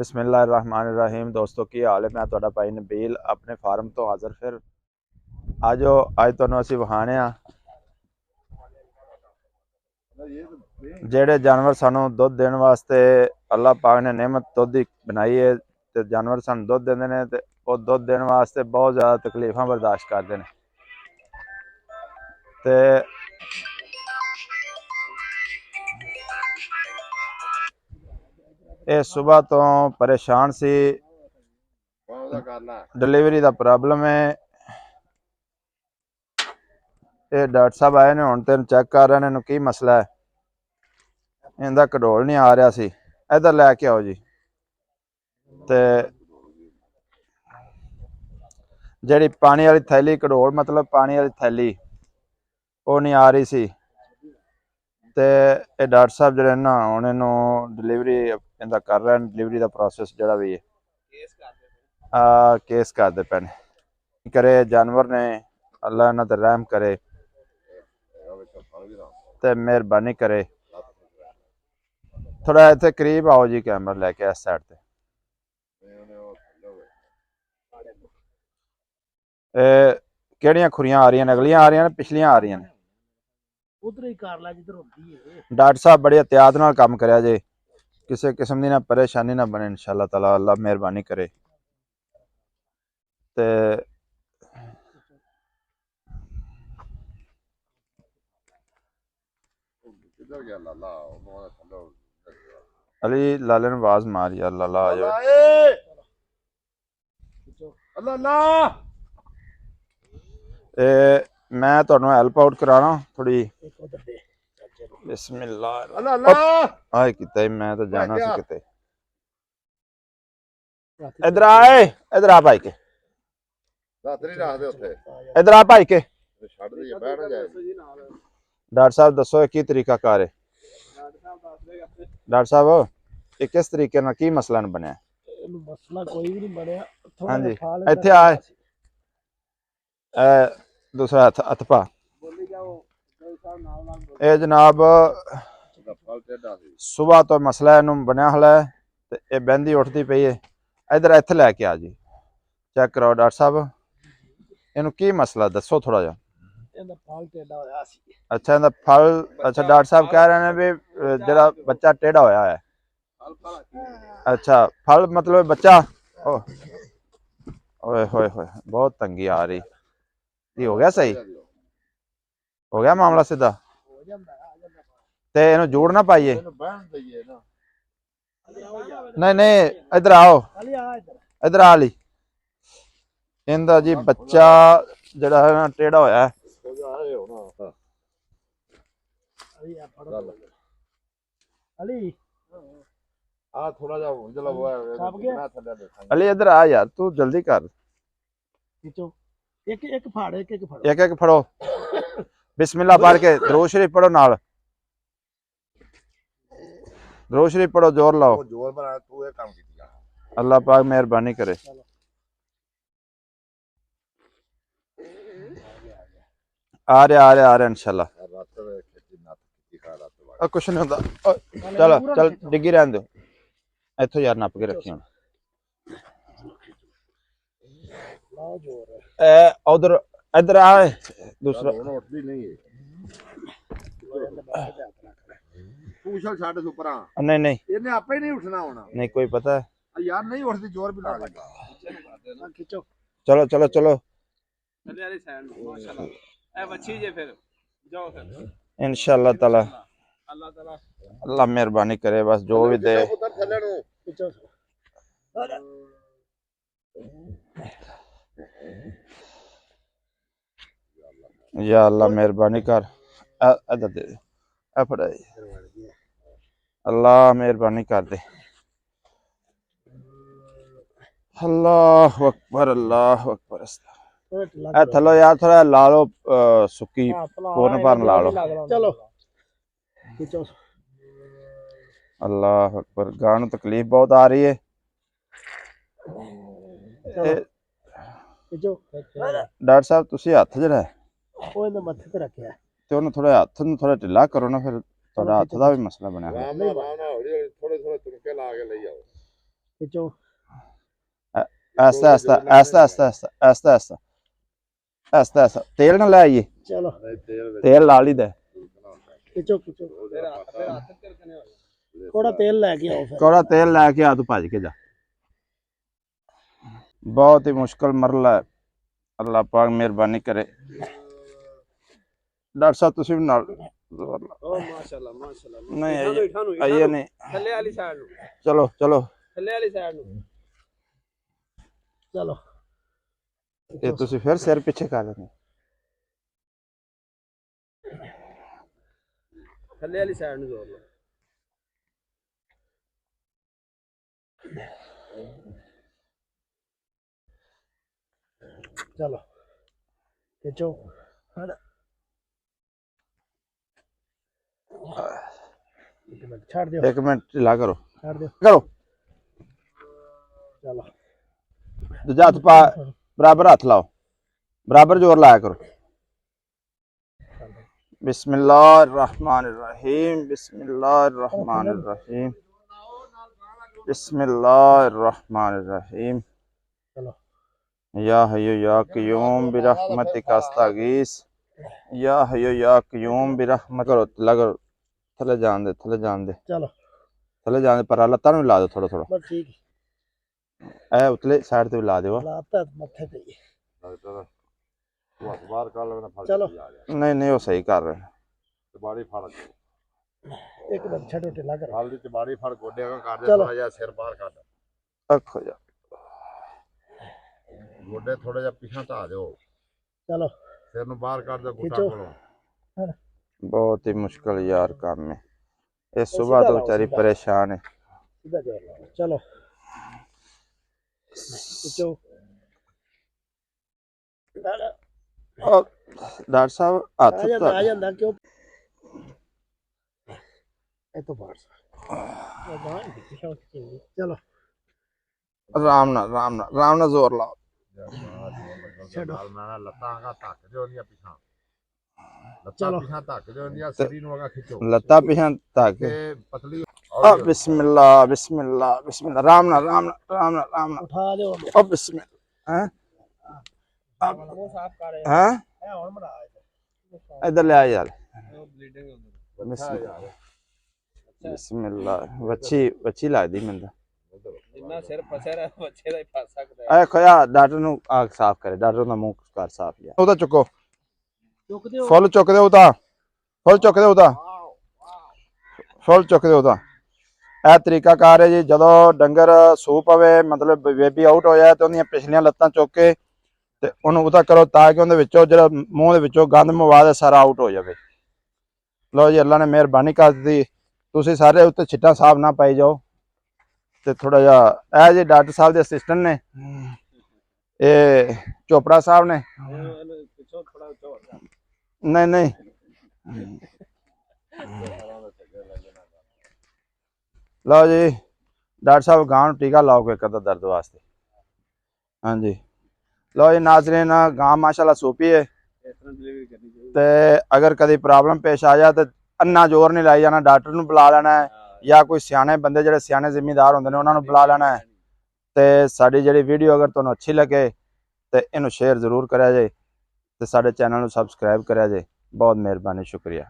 बिस्मिल्लाहिर्रहमानिर्रहीम। दोस्तों की हाल है। मैं तुहाडा भाई नबील अपने फार्म तो हाज़र फिर आज तुहानूं असीं विखाणे आ जेड़े जानवर सानूं दुध देने वास्ते अल्लाह पाक ने नेमत दुध दी बनाई है ते जानवर सानूं दुध देंदे ने ते ओह दुध देने वास्ते बहुत ज़्यादा तकलीफां बर्दाश्त करदे ने ते ਇਹ सुबह तो परेशान सी। डिलीवरी दा प्रॉब्लम है। ये डॉक्टर साहब आए ने हुण तेन चेक कर रहे ने इहनूं की मसला है। इहदा घडोल नहीं आ रहा सी। इधर लैके आओ जी। ते जिहड़ी पानी वाली थैली घडोल मतलब पानी वाली थैली वो नहीं आ रही सी ते ये डॉक्टर साहब जिहड़े ना हुण इहनूं डिलीवरी इहदा कर रहे हैं। डिलीवरी दा प्रोसैस जिहड़ा भी है केस करदे पे ने करे जानवर ने अल्लाह इन्हां ते रहम करे ते मेहरबानी करे। थोड़ा इत्थे करीब आओ जी कैमरा लैके इस साइड ते। केड़ियां खुरियां आ रही ने? अगलियां आ रही ने पिछलियां आ रही ने? उधर ही कर ला जिधर होंदी है। डॉक्टर साहब बड़ी एहतियात नाल काम करया जे, किसी किस्म दी ना परेशानी ना बने इंशाअल्लाह ताला। अल्लाह मेहरबानी करे ते अली लाले ने आवाज मारी अल्लाह ला आ जाए। मैं तुहानूं हेल्प आउट कराना थोड़ी। बिस्मिल्लाह आए किते मैं तो जाना सी किते। इधर आए, इधर आ भाई के, इधर आ भाई के। डॉक्टर साहब दसो की तरीका कार है? डॉक्टर साहब ये किस तरीके नाल की मसला न बनया? मसला कोई भी नहीं बनया। हाँ जी इत्थे आए दूसरा हथ हथ पा। ये जनाब सुबह तो मसला इनू बनया हला है ते ये बहंदी उठती पई है। इधर इत्थे लैके आ जी, चेक कराओ डॉक्टर साहब इनू की मसला दसो थोड़ा जा। अच्छा इहदा फल अच्छा डॉक्टर साहब कह रहे हैं भी जेड़ा बच्चा टेढ़ा होया है। अच्छा फल मतलब बच्चा ओए होए होए बहुत तंगी आ रही। ये हो गया सही? हो गया मामला सीधा? ते इनू जोड़ ना पाइए। नहीं नहीं इधर आओ, इधर आ ली। इनदा जी बच्चा जड़ा है ना टेढ़ा होया है। अली इधर आ यार तू जल्दी कर। एक एक फाड़ एक एक फड़ो। बिस्मिल्लाह पढ़ के दरूद शरीफ पढ़ो नाल। दरूद शरीफ पढ़ो जोर लाओ। अल्लाह पाक मेहरबानी करे। आ रहा इंशाल्लाह। कुछ नहीं होता। चलो चल डिग्गी रहने दो। इत्थों यार नप के रखी हुण। उधर इधर आए दूसरा नहीं नहीं इन्हें आपे नहीं उठना होना नहीं कोई पता है यार नहीं उठती जोर भी लगा। चलो चलो चलो इंशाल्लाह ताला अल्लाह मेहरबानी करे बस जो भी दे। या अल्लाह मेहरबानी कर इधर दे फड़ाई। अल्लाह मेहरबानी कर दे। अल्लाह अकबर अल्लाह अकबर। थलो यार थोड़ा ला लो सुक्की पूर्ण भर ला लो। चलो अल्लाह अकबर गां नूं तकलीफ बहुत आ रही है। डॉक्टर साहब तुसी हथ जड़ा मत्थे ते रखिया ते ओनू थोड़ा हथ नूं थोड़ा ढिला करो ना फिर थोड़ा हथ दा भी मसला बनया। खिंचो ऐसा ऐसा ऐसा ऐसा ऐसा ऐसा ऐसा ऐसा ऐसा तेल ना ले आइए चलो तेल ला ली दे खिंचो खिंचो थोड़ा तेल लेके आओ फिर थोड़ा तेल लेके आ तू भज के जा बहुत ही मुश्किल मरला है अल्लाह पाक मेहरबानी करे डॉक्टर साहब तुसी भी नाल ओ माशाल्लाह माशाल्लाह नहीं आइए नहीं थल्ले वाली साइड नु चलो चलो थल्ले वाली साइड नु चलो ये तुसी फिर सिर पीछे कर लेंगे थल्ले वाली साइड नु जोर लो चलो खिंचो एक मिनट छाड़ दियो एक मिनट ढिला करो छाड़ दियो करो चलो दूजा हाथ पा बराबर हाथ लाओ बराबर जोर लाया करो बिस्मिल्लाहिर्रहमानिर्रहीम बिस्मिल्लाहिर्रहमानिर्रहीम बिस्मिल्लाहिर्रहमानिर्रहीम चलो या हय्यु या क़य्यूम बिरहमतिका अस्तगीस या हय्यु या क़य्यूम बिरहमत करो लगा थले जान दे चलो थले जान दे पर लत्तां नु ला दो थोड़ा थोड़ा बस ठीक ए उतले साइड ते भी ला दो लाता मत्थे पे चलो नहीं नहीं वो सही कर रहे हैं चबाड़ी फड़ एक मिनट छठो ढिला करो हाल दी चबाड़ी फड़ गोडे का कर दे चलो। थोड़ा जा सिर बाहर कर रखो जा गोडे थोड़ा जा पीछे धा दो चलो सिर नु बाहर कर दे घुटा खींचो। खोलो बहुत ही मुश्किल यार काम है ये सुबह सीधा तो लाओ, बेचारी सीधा। परेशान है सीधा जोर लो चलो खिंचो और डॉक्टर साहब हाथ आ जांदा क्यों ए तो बाहर चलो आराम ना जोर लाओ छड़ो। लत्तां का धक दे ओंदियां पीछे लत्तां चलो। पीछे धक दे ओंदियां सिरी नु अगा खिचो लत्ता पीछे तक ते पतली बिस्मिल्लाह बिस्मिल्लाह बिस्मिल्लाह राम ना उठा दो ओ बिस्मिल्लाह हैं वो साफ कर रहे हैं हैं और बना इधर ले आ यार ब्लीडिंग बिस्मिल्लाह बच्ची लगदी मैं जिन्ना सिर फसे रहा बच्चे दा ही फस सकदा है ए खोया डॉक्टर नु आग साफ करे डॉक्टर दा मुंह कर साफ लिया ਉਹਦਾ ਚੁੱਕੋ चुक दियो ਫੁੱਲ ਚੁੱਕ ਦਿਓ ਉਹਦਾ ਫੁੱਲ ਚੁੱਕ ਦਿਓ ਇਹ ਤਰੀਕਾ ਕਾਰ ਹੈ ਜੀ ਜਦੋਂ ਡੰਗਰ ਸੂ ਪਵੇ ਮਤਲਬ ਬੇਬੀ ਆਊਟ ਹੋਇਆ ਤੇ ਉਹਦੀਆਂ ਪਿਛਲੀਆਂ ਲੱਤਾਂ ਚੁੱਕ ਕੇ ਤੇ ਉਹਨੂੰ ਉਹਦਾ ਕਰੋ ਤਾਂ ਕਿ ਉਹਦੇ ਵਿੱਚੋਂ ਜਿਹੜਾ ਮੂੰਹ ਦੇ ਵਿੱਚੋਂ ਗੰਦ ਮਵਾਦ ਹੈ ਸਾਰਾ ਆਊਟ ਹੋ ਜਾਵੇ ਲਓ ਜੀ ਅੱਲਾ ਨੇ ਮਿਹਰਬਾਨੀ ਕਰ ਦਿੱਤੀ ਤੁਸੀਂ ਸਾਰੇ ਉੱਤੇ ਛਿੱਟਾਂ ਸਾਫ ਨਾ ਪਾਈ ਜਾਓ ਤੇ ਥੋੜਾ ਜਿਹਾ ਇਹ ਜੀ ਡਾਕਟਰ ਸਾਹਿਬ ਦੇ ਅਸਿਸਟੈਂਟ ਨੇ ਇਹ ਚੋਪੜਾ ਸਾਹਿਬ ਨੇ पिछो थोड़ा ऊंचा नहीं लो जी डॉक्टर साहब गांव टीका लाओगे कदा दर्द वास्ते हाँ जी लो जी नाजरीन गांव माशाल्लाह सूपी है डिलीवरी करनी चाहिए ते अगर कभी प्रॉब्लम पेश आ जाए तो अन्ना जोर नहीं लाई जाना डॉक्टर ਨੂੰ बुला लेना है या कोई सियाने बंदे ਜਿਹੜੇ सियाने ਜ਼ਿੰਮੇਦਾਰ ਹੁੰਦੇ ਨੇ ਉਹਨਾਂ ਨੂੰ बुला लेना है ਤੇ ਸਾਡੀ ਜਿਹੜੀ ਵੀਡੀਓ ਅਗਰ ਤੁਹਾਨੂੰ ਅੱਛੀ ਲੱਗੇ ਤੇ ਇਹਨੂੰ ਸ਼ੇਅਰ ਜ਼ਰੂਰ ਕਰਿਆ ਜੇ ਤੇ ਸਾਡੇ ਚੈਨਲ ਨੂੰ ਸਬਸਕ੍ਰਾਈਬ ਕਰਿਆ ਜੇ ਬਹੁਤ ਮਿਹਰਬਾਨੀ ਸ਼ੁਕਰੀਆ